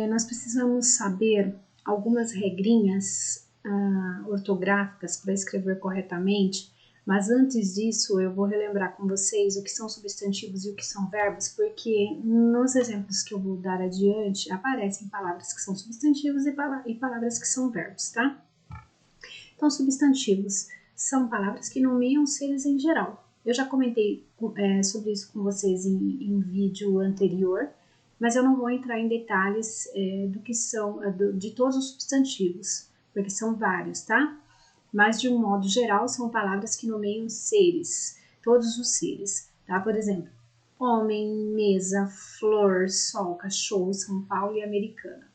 Nós precisamos saber algumas regrinhas ortográficas para escrever corretamente, mas antes disso eu vou relembrar com vocês o que são substantivos e o que são verbos, porque nos exemplos que eu vou dar adiante aparecem palavras que são substantivos e palavras que são verbos, tá? Então, substantivos são palavras que nomeiam seres em geral. Eu já comentei sobre isso com vocês em vídeo anterior, mas eu não vou entrar em detalhes do que são, de todos os substantivos, porque são vários, tá? Mas de um modo geral, são palavras que nomeiam seres, todos os seres, tá? Por exemplo, homem, mesa, flor, sol, cachorro, São Paulo e americana.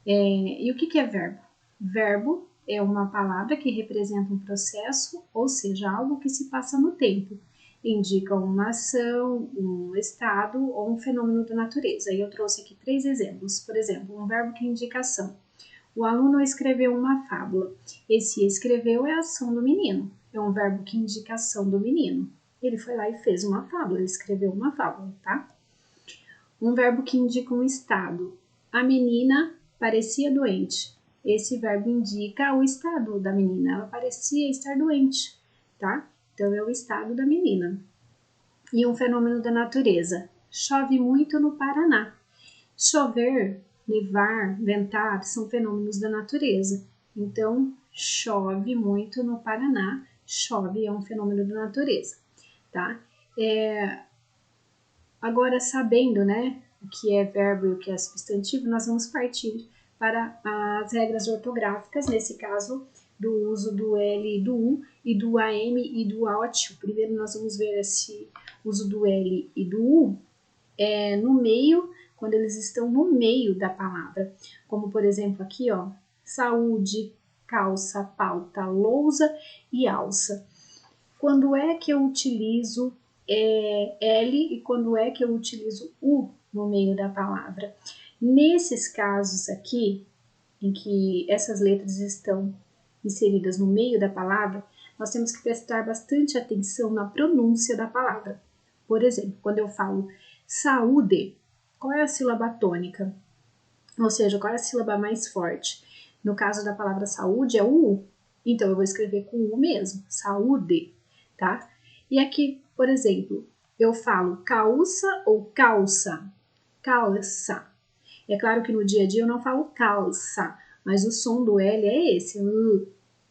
E o que é verbo? Verbo é uma palavra que representa um processo, ou seja, algo que se passa no tempo. Indica uma ação, um estado ou um fenômeno da natureza. E eu trouxe aqui 3 exemplos. Por exemplo, um verbo que indica ação. O aluno escreveu uma fábula. Esse escreveu é a ação do menino. É um verbo que indica a ação do menino. Ele foi lá e fez uma fábula, ele escreveu uma fábula, tá? Um verbo que indica um estado. A menina parecia doente. Esse verbo indica o estado da menina. Ela parecia estar doente, tá? Então, é o estado da menina. E um fenômeno da natureza. Chove muito no Paraná. Chover, nevar, ventar são fenômenos da natureza. Então, chove muito no Paraná. Chove é um fenômeno da natureza, tá? Agora, sabendo, né, o que é verbo e o que é substantivo, nós vamos partir para as regras ortográficas, nesse caso, do uso do L e do U, e do AM e do AOT. Primeiro nós vamos ver esse uso do L e do U no meio, quando eles estão no meio da palavra. Como, por exemplo, aqui, ó, saúde, calça, pauta, lousa e alça. Quando é que eu utilizo L e quando é que eu utilizo U no meio da palavra? Nesses casos aqui, em que essas letras estão inseridas no meio da palavra, nós temos que prestar bastante atenção na pronúncia da palavra. Por exemplo, quando eu falo saúde, qual é a sílaba tônica? Ou seja, qual é a sílaba mais forte? No caso da palavra saúde é o U, então eu vou escrever com U mesmo, saúde, tá? E aqui, por exemplo, eu falo calça ou calça? Calça. É claro que no dia a dia eu não falo calça, mas o som do L é esse,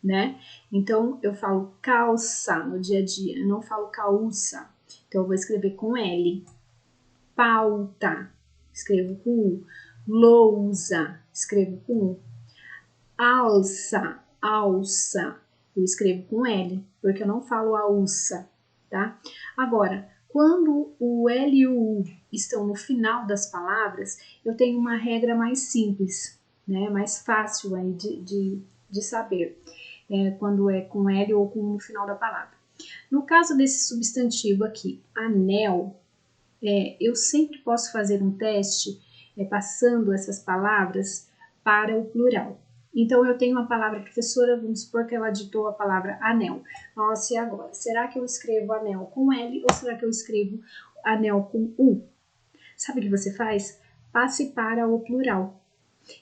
né? Então eu falo calça no dia a dia, eu não falo calça. Então eu vou escrever com L. Pauta, escrevo com U. Lousa, escrevo com U. Alça, alça, eu escrevo com L, porque eu não falo alça, tá? Agora, quando o L e o U estão no final das palavras, eu tenho uma regra mais simples, né? Mais fácil aí de saber quando é com L ou com U no final da palavra. No caso desse substantivo aqui, anel, eu sempre posso fazer um teste passando essas palavras para o plural. Então, eu tenho uma palavra, professora, vamos supor que ela ditou a palavra anel. Nossa, e agora? Será que eu escrevo anel com L ou será que eu escrevo anel com U? Sabe o que você faz? Passe para o plural.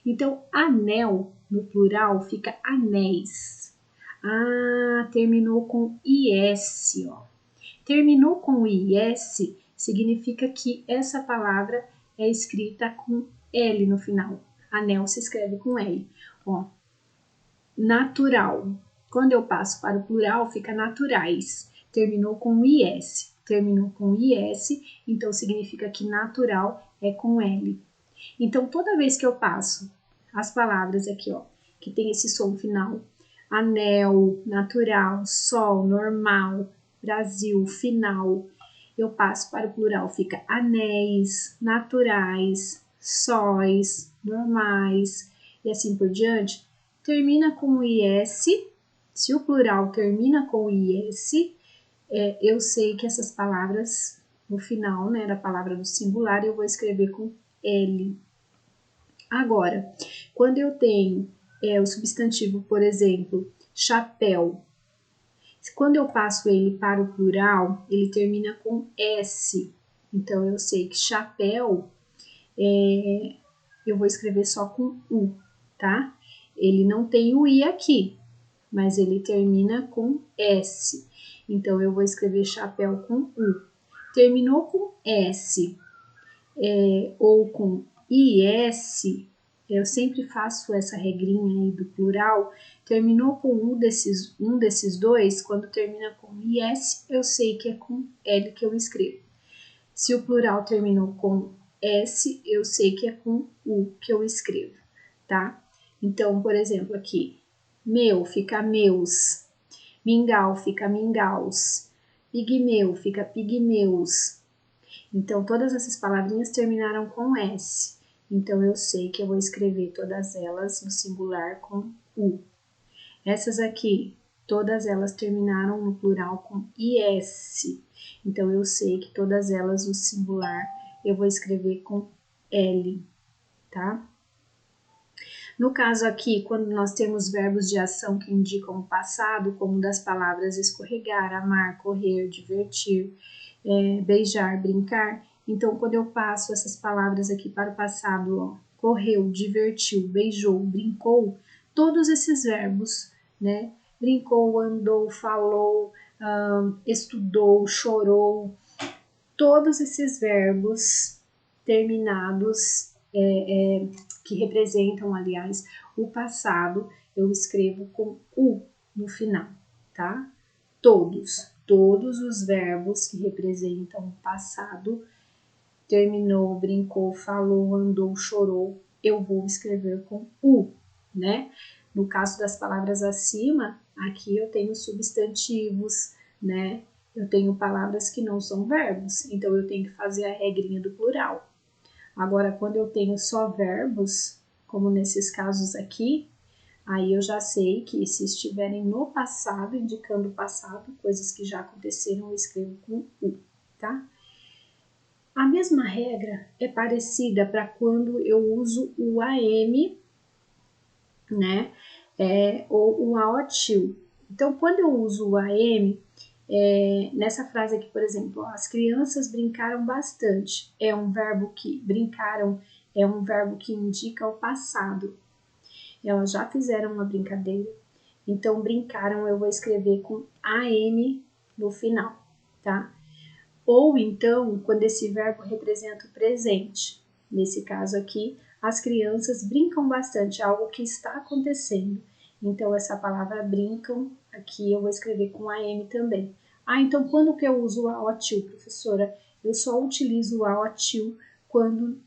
Então, anel no plural fica anéis. Ah, terminou com IS, ó. Terminou com IS significa que essa palavra é escrita com L no final. Anel se escreve com L. Ó, natural. Quando eu passo para o plural, fica naturais. Terminou com IS. Terminou com IS, então significa que natural é com L. Então, toda vez que eu passo as palavras aqui, ó, que tem esse som final, anel, natural, sol, normal, Brasil, final, eu passo para o plural, fica anéis, naturais, sóis, normais e assim por diante. Termina com IS, se o plural termina com IS, eu sei que essas palavras, no final, né, da palavra do singular, eu vou escrever com L. Agora, quando eu tenho o substantivo, por exemplo, chapéu, quando eu passo ele para o plural, ele termina com S. Então, eu sei que chapéu eu vou escrever só com U, tá? Ele não tem o I aqui, mas ele termina com S. Então, eu vou escrever chapéu com U. Terminou com S ou com IS, eu sempre faço essa regrinha aí do plural. Terminou com um desses dois, quando termina com IS, eu sei que é com L que eu escrevo. Se o plural terminou com S, eu sei que é com U que eu escrevo, tá? Então, por exemplo, aqui, meu fica meus, mingau fica mingaus, pigmeu fica pigmeus. Então, todas essas palavrinhas terminaram com S. Então, eu sei que eu vou escrever todas elas no singular com U. Essas aqui, todas elas terminaram no plural com IS. Então, eu sei que todas elas no singular eu vou escrever com L, tá? No caso aqui, quando nós temos verbos de ação que indicam o passado, como das palavras escorregar, amar, correr, divertir, beijar, brincar, então quando eu passo essas palavras aqui para o passado, ó, correu, divertiu, beijou, brincou, todos esses verbos, né? Brincou, andou, falou, estudou, chorou, todos esses verbos terminados, que representam, aliás, o passado, eu escrevo com U no final, tá? Todos os verbos que representam o passado, terminou, brincou, falou, andou, chorou, eu vou escrever com U, né? No caso das palavras acima, aqui eu tenho substantivos, né? Eu tenho palavras que não são verbos, então eu tenho que fazer a regrinha do plural. Agora, quando eu tenho só verbos, como nesses casos aqui, aí eu já sei que se estiverem no passado, indicando o passado, coisas que já aconteceram, eu escrevo com U, tá? A mesma regra é parecida para quando eu uso o AM, né? Ou o AOTIL. Então, quando eu uso o AM, nessa frase aqui, por exemplo, ó, as crianças brincaram bastante. É um verbo que brincaram, é um verbo que indica o passado. Elas já fizeram uma brincadeira. Então, brincaram eu vou escrever com AM no final, tá? Ou então, quando esse verbo representa o presente. Nesse caso aqui, as crianças brincam bastante, algo que está acontecendo. Então, essa palavra brincam, aqui eu vou escrever com AM também. Então quando que eu uso o AOTIL, professora? Eu só utilizo o AOTIL quando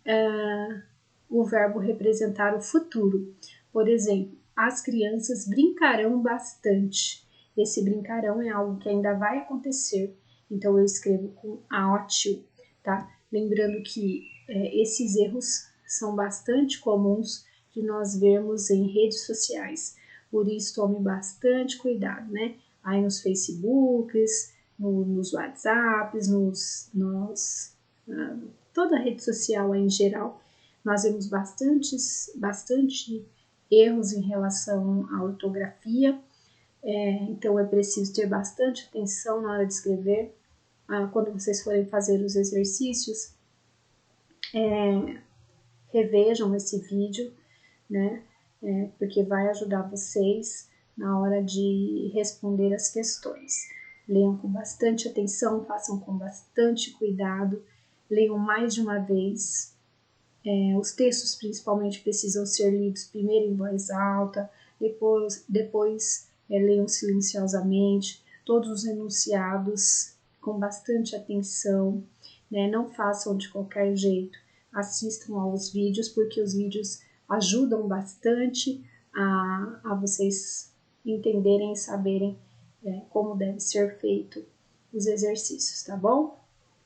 o verbo representar o futuro. Por exemplo, as crianças brincarão bastante. Esse brincarão é algo que ainda vai acontecer, então eu escrevo com AOTIL, tá? Lembrando que esses erros são bastante comuns de nós vermos em redes sociais, por isso tome bastante cuidado, né? Aí nos Facebooks, nos WhatsApps, toda a rede social aí em geral, nós vemos bastante erros em relação à ortografia, então é preciso ter bastante atenção na hora de escrever. Quando vocês forem fazer os exercícios, revejam esse vídeo, né? Porque vai ajudar vocês na hora de responder as questões. Leiam com bastante atenção, façam com bastante cuidado, leiam mais de uma vez. Os textos principalmente precisam ser lidos primeiro em voz alta, depois leiam silenciosamente, todos os enunciados com bastante atenção, né? Não façam de qualquer jeito, assistam aos vídeos, porque os vídeos ajudam bastante a vocês entenderem e saberem como deve ser feito os exercícios, tá bom?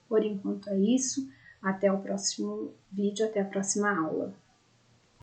Por enquanto é isso, até o próximo vídeo, até a próxima aula.